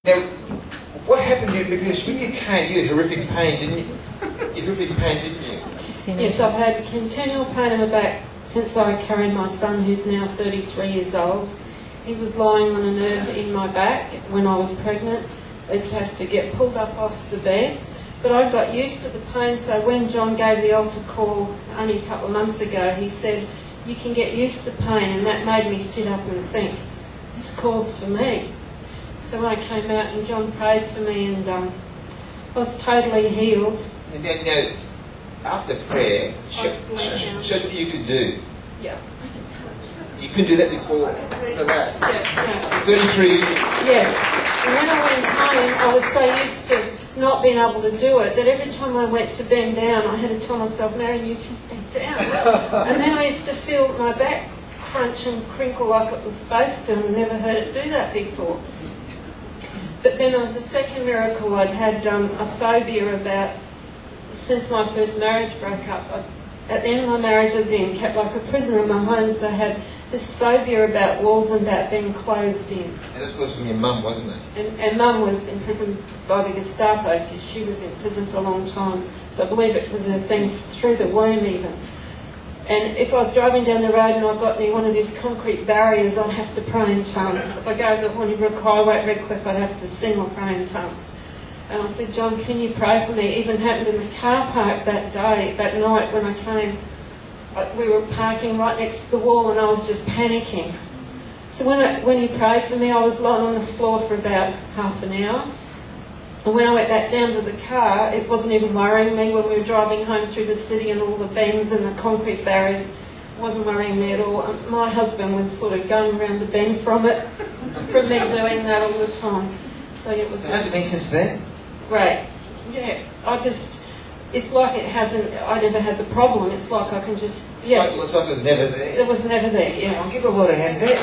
Now, what happened to you? Because when you came, you had horrific pain, didn't you? You had horrific pain, didn't you? Yes, I've had continual pain in my back since I carried my son, who's now 33 years old. He was lying on a nerve in my back when I was pregnant. I used to have to get pulled up off the bed. But I got used to the pain, so when John gave the altar call only a couple of months ago, he said, you can get used to pain, and that made me sit up and think, this call's for me. So when I came out and John prayed for me, and I was totally healed. And now, after prayer, show us what you could do. Yeah. You couldn't do that before? Yeah. 33. Yes. And when I went home, I was so used to not being able to do it that every time I went to bend down, I had to tell myself, Marion, you can bend down. And then I used to feel my back crunch and crinkle like it was supposed to, and I never heard it do that before. But then there was a second miracle. I'd had a phobia about, since my first marriage broke up. At the end of my marriage, I'd been kept like a prisoner in my home, so I had this phobia about walls and about being closed in. And this was from your mum, wasn't it? And Mum was imprisoned by the Gestapo, so she was in prison for a long time. So I believe it was a thing through the womb even. And if I was driving down the road and I got near one of these concrete barriers, I'd have to pray in tongues. If I go to the Hornibrook Highway at Redcliffe, I'd have to sing or pray in tongues. And I said, John, can you pray for me? It even happened in the car park that night when I came. We were parking right next to the wall and I was just panicking. So when he prayed for me, I was lying on the floor for about half an hour. And when I went back down to the car, it wasn't even worrying me when we were driving home through the city and all the bends and the concrete barriers. It wasn't worrying me at all. My husband was sort of going around the bend from it, from me doing that all the time. So it was... So how's it been since then? Great. Yeah, it's like I never had the problem. It's like I can just, It's like it was never there. It was never there, yeah. I'll give a lot of hand there.